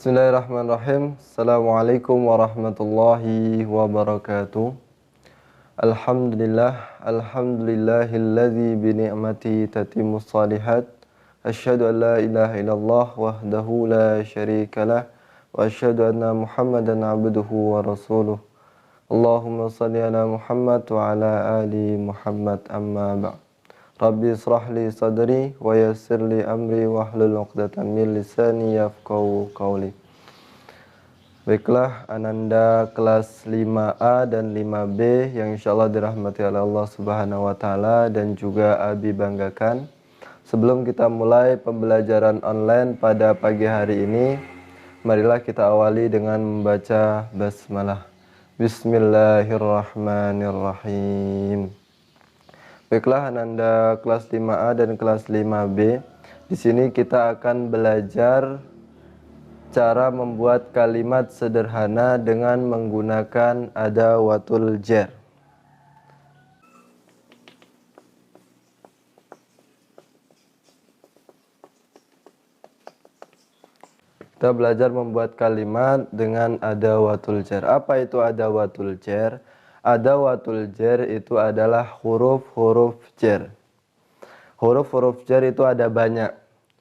Bismillahirrahmanirrahim. Assalamualaikum warahmatullahi wabarakatuh. Alhamdulillahilladzi bi ni'matihi tatimmus shalihat. Asyhadu an la ilaha illallah wahdahu la syarikalah wa asyhadu anna Muhammadan abduhu wa rasuluh. Allahumma shalli ala Muhammad wa ala ali Muhammad, amma ba'd. Rabbi israh li sadri wa yassir li amri wahlul 'uqdatam min lisani yafqahu qawli. Baiklah, Ananda kelas 5A dan 5B yang insyaallah dirahmati oleh Allah Subhanahu wa taala dan juga Abi banggakan. Sebelum kita mulai pembelajaran online pada pagi hari ini, marilah kita awali dengan membaca basmalah. Bismillahirrahmanirrahim. Baiklah, Ananda kelas 5A dan kelas 5B. Di sini kita akan belajar cara membuat kalimat sederhana dengan menggunakan adawatul jar. Kita belajar membuat kalimat dengan adawatul jar. Apa itu adawatul jar? Adawatul jar itu adalah huruf-huruf jar. Huruf-huruf jar itu ada banyak.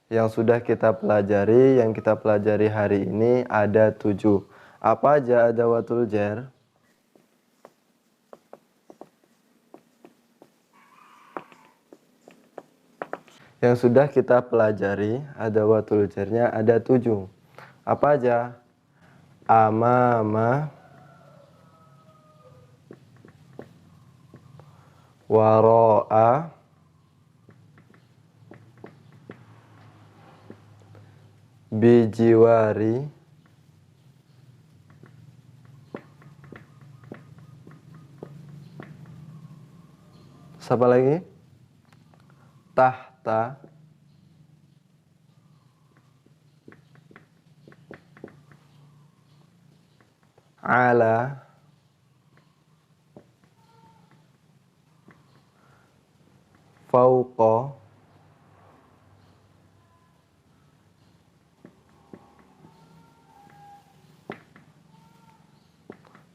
Yang sudah kita pelajari, yang kita pelajari hari ini ada 7. Apa aja adawatul jar? Yang sudah kita pelajari, adawatul jarnya ada 7. Apa aja? Amama, waro'a, bijiwari, siapa lagi? Tahta, ala, fauqa,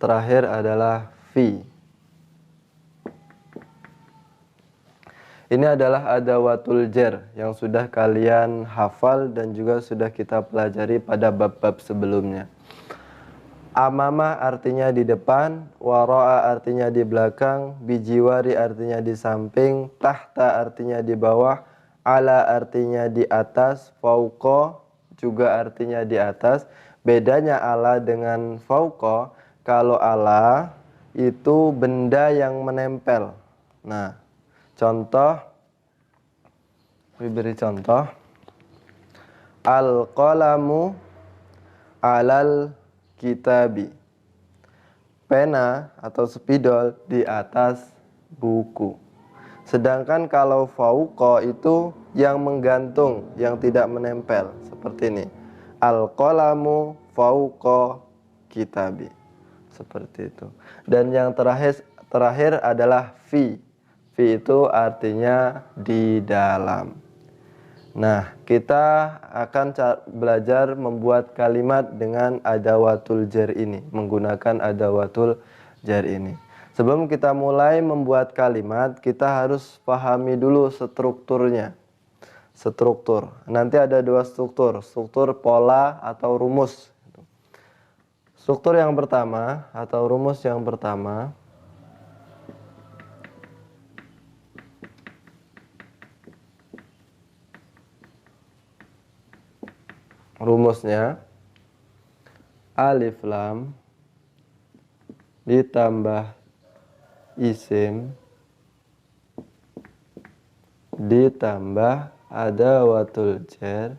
terakhir adalah fi. Ini adalah adawatul jar yang sudah kalian hafal dan juga sudah kita pelajari pada bab-bab sebelumnya. Amama artinya di depan, waro'a artinya di belakang, bijiwari artinya di samping, tahta artinya di bawah, ala artinya di atas, fauqa juga artinya di atas. Bedanya ala dengan fauqa, kalau ala itu benda yang menempel. Nah, contoh, beri contoh. Al-qalamu alal kitabi. Pena atau spidol di atas buku. Sedangkan kalau fauqa itu yang menggantung, yang tidak menempel. Seperti ini. Al-qalamu fauqa kitabi. Seperti itu. Dan yang terakhir adalah fi. Fi itu artinya di dalam. Nah, kita akan belajar membuat kalimat dengan adawatul jar ini, menggunakan adawatul jar ini. Sebelum kita mulai membuat kalimat, kita harus pahami dulu strukturnya. Struktur. Nanti ada 2 struktur, struktur pola atau rumus. Struktur yang pertama atau rumus yang pertama, rumusnya alif lam ditambah isim ditambah adawatul jar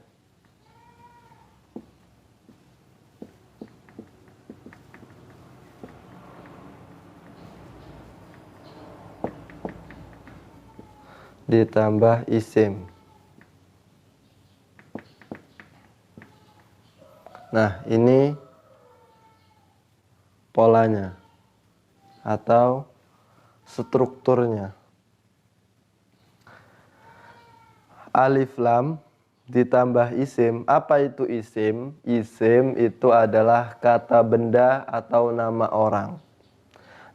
ditambah isim. Nah, ini polanya atau strukturnya. Alif lam ditambah isim. Apa itu isim? Isim itu adalah kata benda atau nama orang.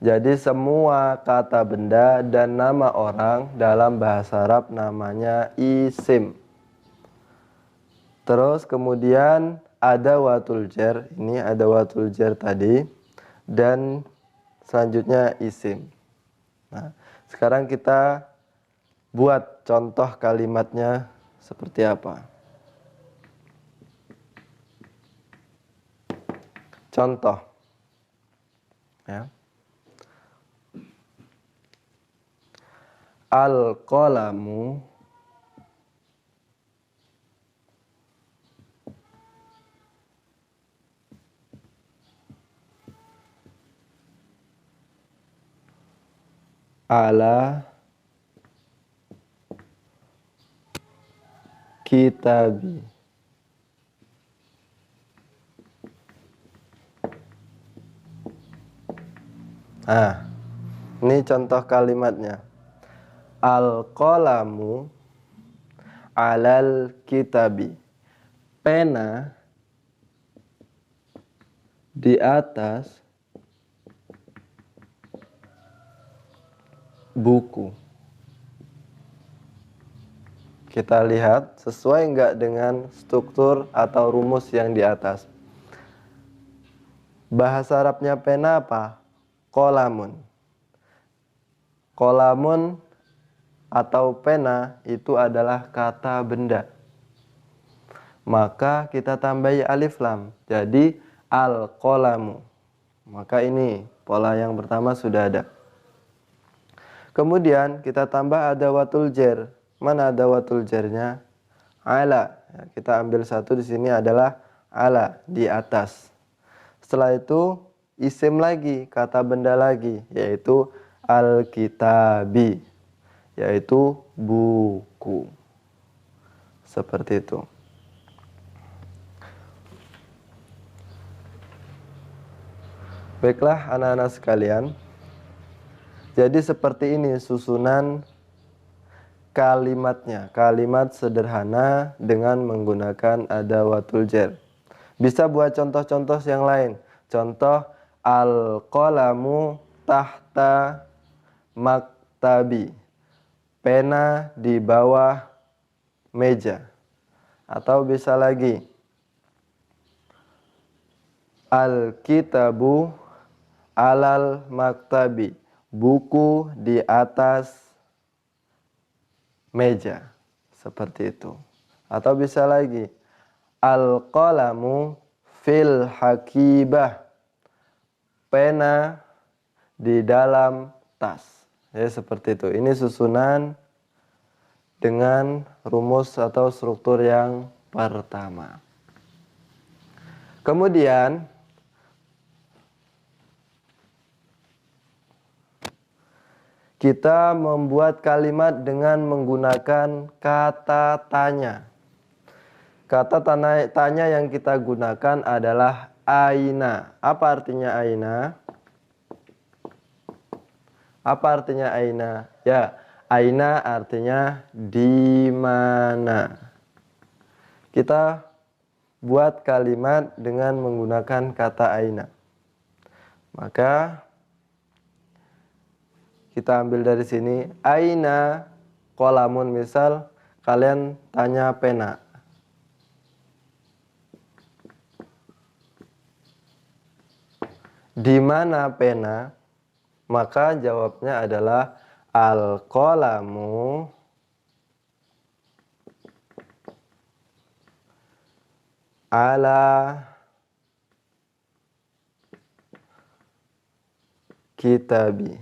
Jadi semua kata benda dan nama orang dalam bahasa Arab namanya isim. Terus kemudian ada watul jar, ini ada watul jar tadi, dan selanjutnya isim. Nah, sekarang kita buat contoh kalimatnya seperti apa. Contoh, ya. Al-qalamu ala kitabi. Nah, ini contoh kalimatnya. Al-qalamu alal kitabi. Pena di atas buku. Kita lihat sesuai enggak dengan struktur atau rumus yang di atas. Bahasa Arabnya pena apa? Qalamun. Qalamun atau pena itu adalah kata benda. Maka kita tambahi alif lam. Jadi al-qalamu. Maka ini pola yang pertama sudah ada. Kemudian kita tambah adawatul jar. Mana adawatul jarnya? Ala. Ya, kita ambil satu di sini adalah ala, di atas. Setelah itu isim lagi, kata benda lagi, yaitu al-kitabi, yaitu buku. Seperti itu. Baiklah anak-anak sekalian. Jadi seperti ini susunan kalimatnya. Kalimat sederhana dengan menggunakan adawatul jar. Bisa buat contoh-contoh yang lain. Contoh al-qalamu tahta maktabi. Pena di bawah meja. Atau bisa lagi al-kitabu alal maktabi. Buku di atas meja. Seperti itu. Atau bisa lagi al-qalamu fil hakibah. Pena di dalam tas. Ya, seperti itu. Ini susunan dengan rumus atau struktur yang pertama. Kemudian kita membuat kalimat dengan menggunakan kata tanya. Kata tanya yang kita gunakan adalah aina. Apa artinya aina? Apa artinya aina? Ya, aina artinya di mana. Kita buat kalimat dengan menggunakan kata aina. Maka kita ambil dari sini, aina qalamun, misal kalian tanya pena. Di mana pena? Maka jawabnya adalah al-qalamu ala kitabi.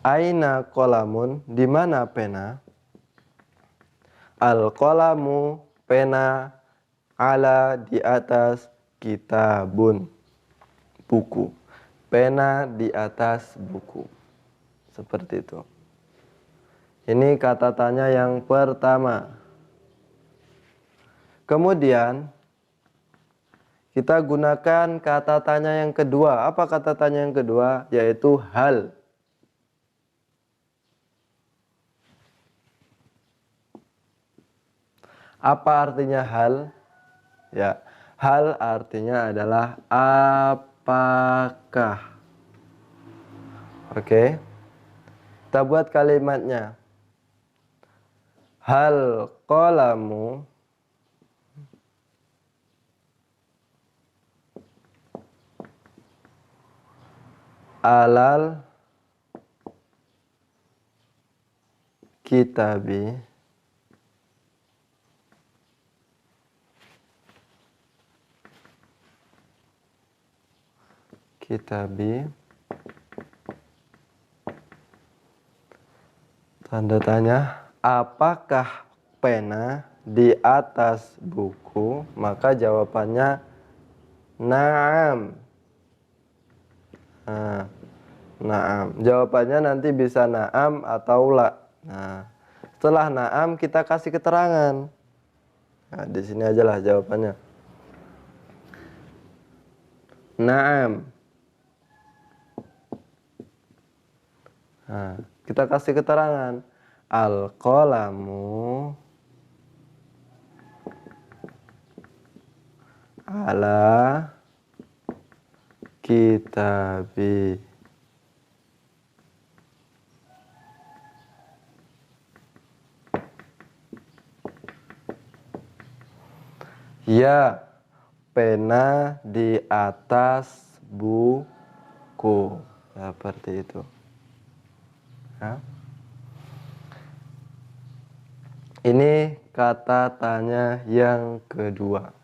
Aina qalamun, di mana pena? Al-qalamu, pena, ala, di atas, kitabun, buku. Pena di atas buku. Seperti itu. Ini kata tanya yang pertama. Kemudian Kita gunakan kata tanya yang kedua. Apa kata tanya yang kedua? Yaitu hal. Apa artinya hal? Ya, hal artinya adalah apakah. Oke. Kita buat kalimatnya. Hal qalamu alal kitabi tanda tanya, apakah pena di atas buku? Maka jawabannya na'am. Na'am. Jawabannya nanti bisa na'am atau la. Nah, setelah na'am kita kasih keterangan. Nah, di sini aja lah jawabannya. Na'am. Nah, kita kasih keterangan. Al-qalamu ala kitabi. Ya, pena di atas buku. Seperti itu. Ya. Ini kata tanya yang kedua.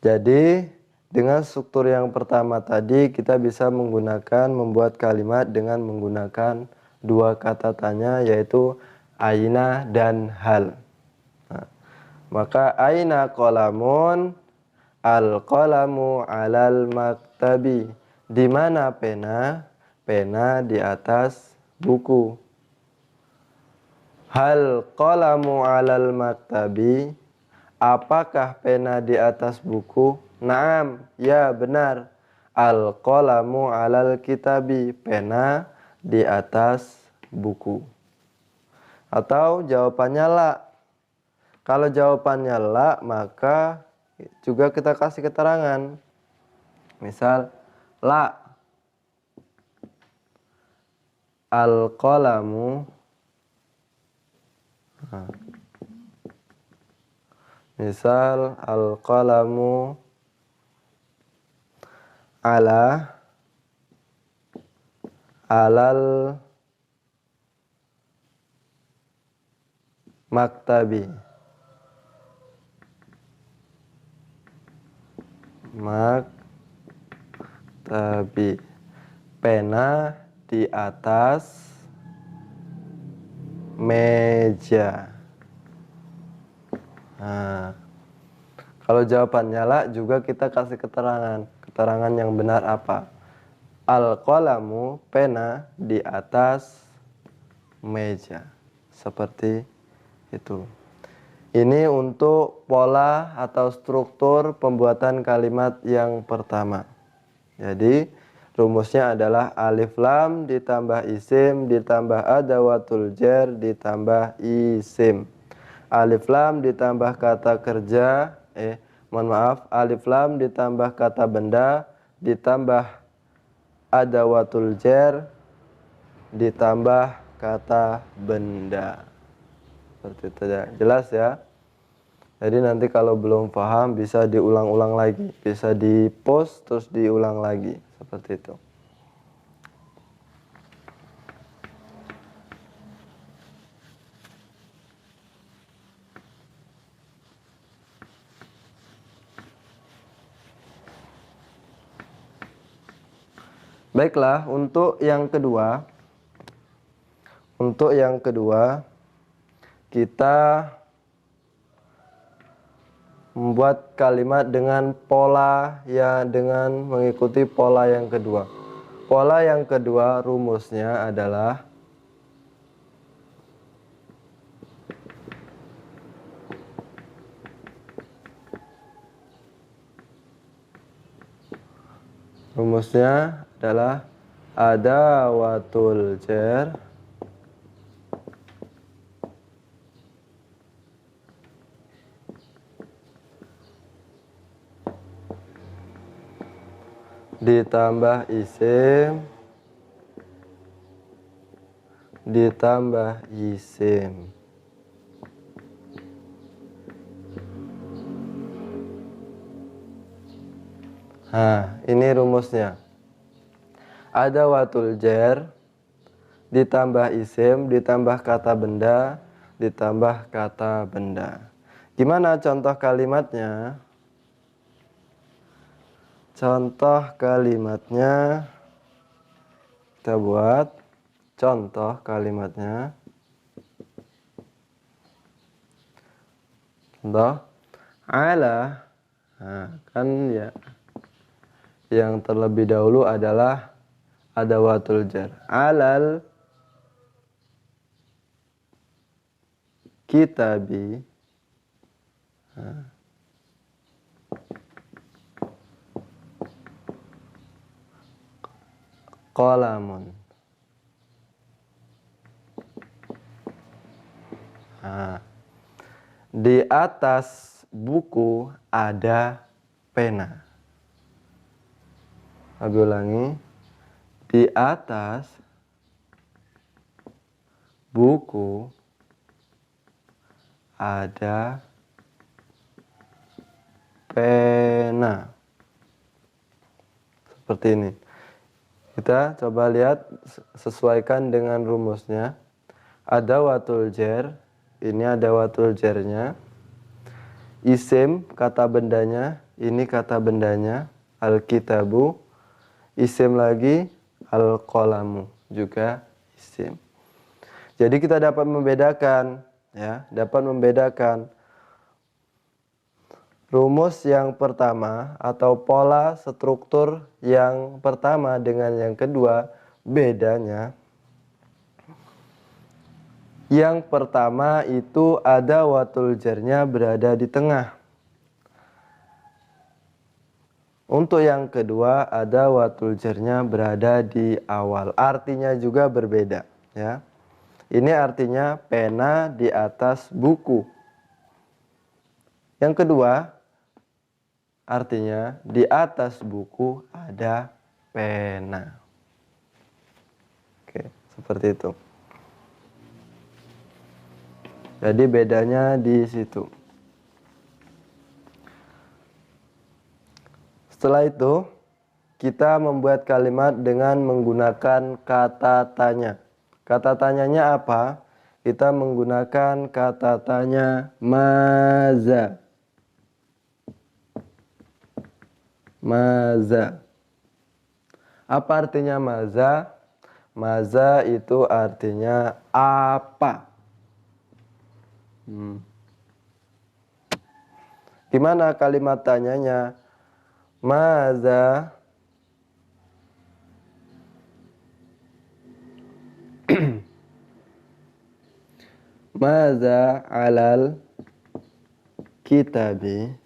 Jadi, dengan struktur yang pertama tadi, kita bisa membuat kalimat dengan menggunakan dua kata tanya, yaitu aina dan hal. Nah, maka aina qalamun, al-qalamu alal maktabi. Di mana pena? Pena di atas buku. Hal qalamu alal maktabi? Apakah pena di atas buku? Naam, ya benar. Al qalamu alal kitabi. Pena di atas buku. Atau jawabannya la. Kalau jawabannya la, maka juga kita kasih keterangan. Misal, la al qalamu. Misal al-qalamu alal maktabi. Maktabi. Pena di atas meja. Nah, kalau jawabannya la, juga kita kasih keterangan. Keterangan yang benar apa? Al-qalamu, pena di atas meja. Seperti itu. Ini untuk pola atau struktur pembuatan kalimat yang pertama. Jadi, rumusnya adalah alif lam ditambah isim ditambah adawatul jar ditambah isim. Alif lam ditambah kata kerja, alif lam ditambah kata benda ditambah adawatul jar ditambah kata benda. Seperti itu ya. Jelas ya? Jadi nanti kalau belum paham bisa diulang-ulang lagi, bisa di-post terus diulang lagi, seperti itu. Baiklah, untuk yang kedua kita membuat kalimat dengan mengikuti pola yang kedua. Pola yang kedua rumusnya adalah Rumusnya adalah adawatul jar ditambah isim ditambah isim. Nah, ini rumusnya. Adawatul jar ditambah isim ditambah kata benda ditambah kata benda. Gimana contoh kalimatnya? Contoh kalimatnya kita buat contoh kalimatnya. Contoh ala. Nah, kan ya yang terlebih dahulu adalah adawatul jar. Alal kitabi. Nah. Qalamun. Nah, di atas buku ada pena. Aku ulangi. Di atas buku ada pena. Seperti ini. Kita coba lihat, sesuaikan dengan rumusnya. Adawatul jar, ini adawatul jarnya. Isim, kata bendanya, ini kata bendanya. Al-kitabu, isim lagi, al-qalamu, juga isim. Jadi kita dapat membedakan, ya, dapat membedakan rumus yang pertama atau pola struktur yang pertama dengan yang kedua. Bedanya, yang pertama itu adawatul jarnya berada di tengah. Untuk yang kedua adawatul jarnya berada di awal. Artinya juga berbeda, ya. Ini artinya pena di atas buku. Yang kedua artinya di atas buku ada pena. Oke, seperti itu. Jadi bedanya di situ. Setelah itu, kita membuat kalimat dengan menggunakan kata tanya. Kata tanyanya apa? Kita menggunakan kata tanya maza. Maza. Apa artinya maza? Maza itu artinya apa? Gimana kalimat tanyanya? Maza Maza alal kitabi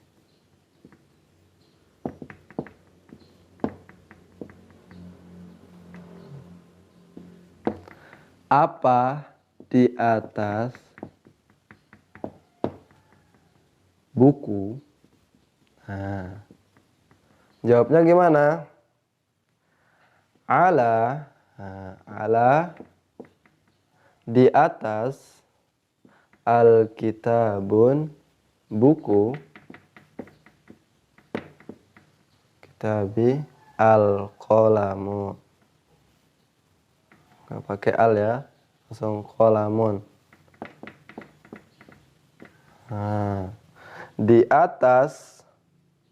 apa di atas buku? Nah, jawabnya gimana? Ala, ala di atas, al-kitabun buku, kitabi, al-qalamu. Nggak pakai al ya, langsung qalamun. Nah, di atas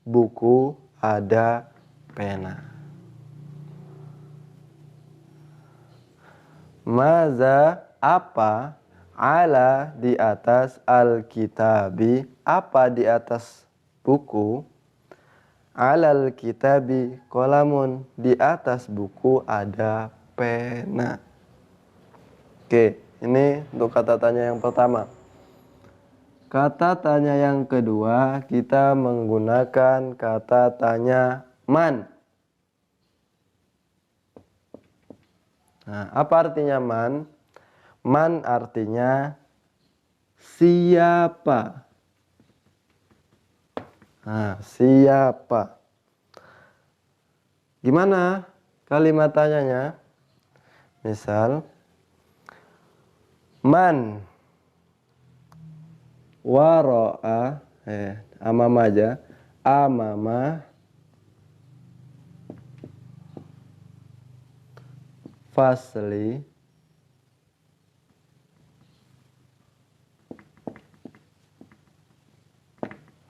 buku ada pena. Maza apa ala di atas al-kitabi apa di atas buku alal kitabi qalamun di atas buku ada pena. Oke, ini untuk kata tanya yang pertama. Kata tanya yang kedua kita menggunakan kata tanya man. Nah, apa artinya man? Man artinya siapa. Nah, siapa. Gimana kalimat tanyanya? Misal, man waro'a, amama aja, amama fasli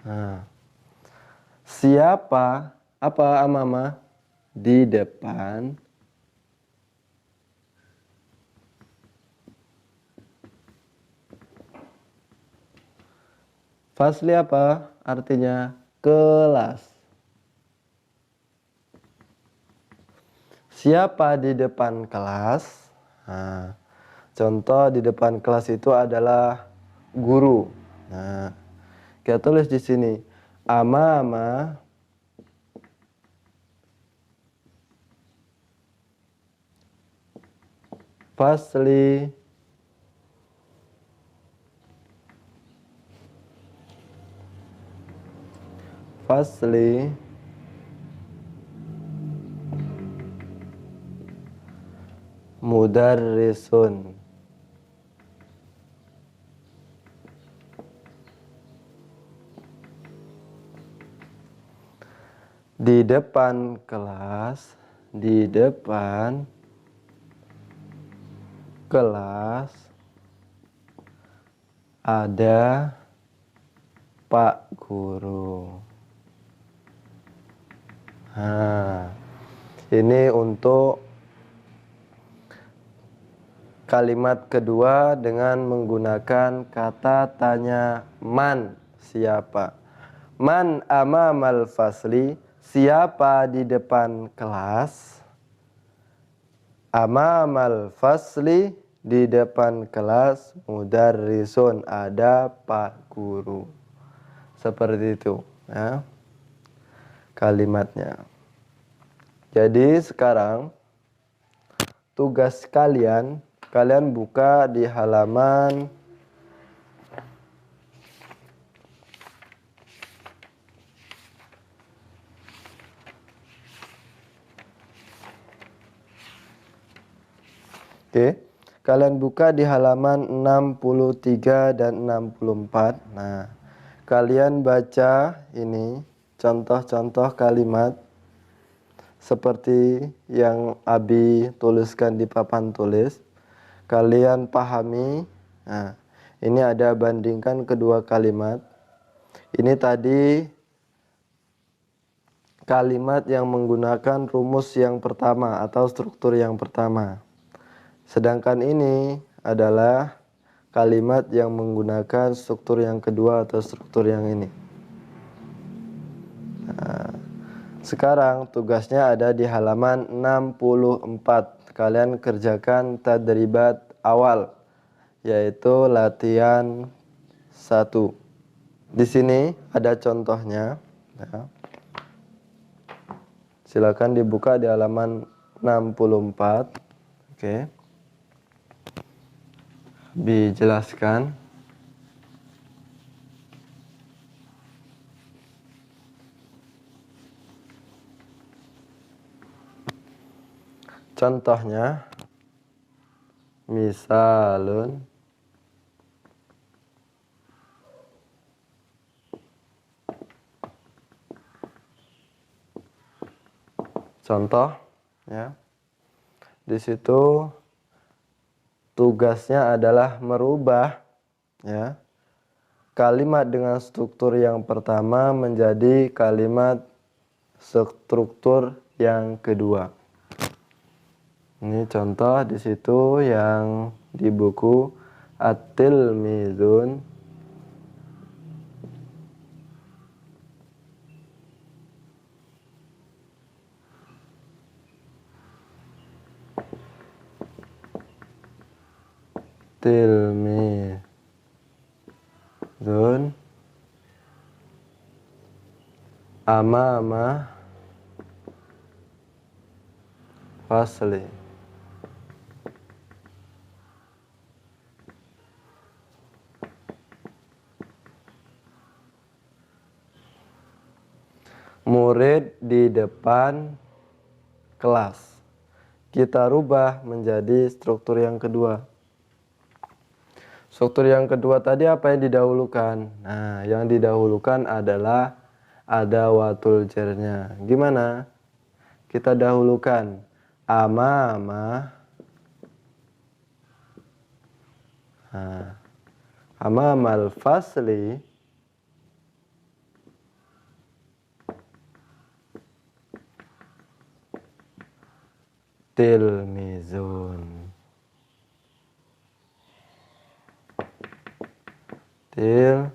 nah, siapa, apa amama? Di depan fasli apa? Artinya kelas. Siapa di depan kelas? Nah, contoh di depan kelas itu adalah guru. Nah, kita tulis di sini amama fasli fasli mudarrisun. Di depan kelas, di depan kelas ada Pak Guru. Nah, ini untuk kalimat kedua dengan menggunakan kata tanya man, siapa. Man amamal fasli, siapa di depan kelas. Amamal fasli, di depan kelas. Mudarrisun, ada Pak Guru. Seperti itu ya kalimatnya. Jadi sekarang tugas kalian buka di halaman kalian buka di halaman 63 dan 64. Nah, kalian baca ini contoh-contoh kalimat seperti yang Abi tuliskan di papan tulis. Kalian pahami. Nah, ini ada bandingkan kedua kalimat. Ini tadi kalimat yang menggunakan rumus yang pertama atau struktur yang pertama. Sedangkan ini adalah kalimat yang menggunakan struktur yang kedua atau struktur yang ini. Nah, sekarang tugasnya ada di halaman 64. Kalian kerjakan tadribat awal, yaitu latihan 1. Di sini ada contohnya. Ya. Silakan dibuka di halaman 64. Oke. Dijelaskan. Contohnya, misalun contoh ya. Di situ tugasnya adalah merubah ya kalimat dengan struktur yang pertama menjadi kalimat struktur yang kedua. Ini contoh di situ yang di buku At-Tilmizun Tilmizun amama fasli. murid di depan kelas. Kita rubah menjadi struktur yang kedua. Struktur yang kedua tadi apa yang didahulukan? Nah, yang didahulukan adalah adawatul jarnya. Gimana? Kita dahulukan amama. Nah, amamal fasli tilmizun. Tilmizun.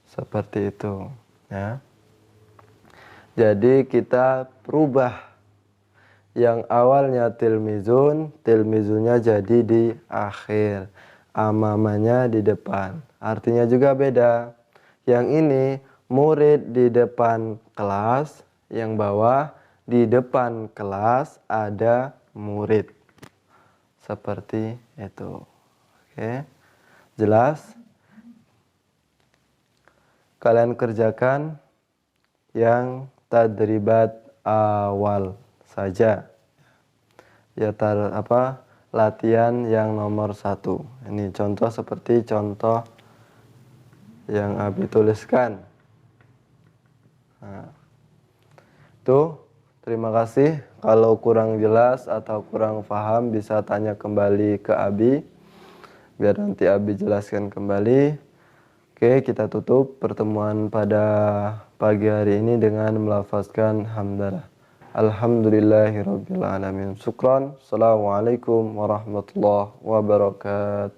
Seperti itu, ya. Jadi kita rubah yang awalnya tilmizun, tilmizunnya jadi di akhir, amamanya di depan. Artinya juga beda. Yang ini murid di depan kelas, yang bawah di depan kelas ada murid. Seperti itu. Oke. Jelas? Kalian kerjakan yang tadribat awal saja. Ya latihan yang nomor 1. Ini contoh seperti contoh yang Abi tuliskan. Nah, itu terima kasih. Kalau kurang jelas atau kurang paham bisa tanya kembali ke Abi, biar nanti Abi jelaskan kembali. Oke, kita tutup pertemuan pada pagi hari ini dengan melafazkan hamdalah. Alhamdulillahirabbil alamin. Syukran. Assalamualaikum warahmatullahi wabarakatuh.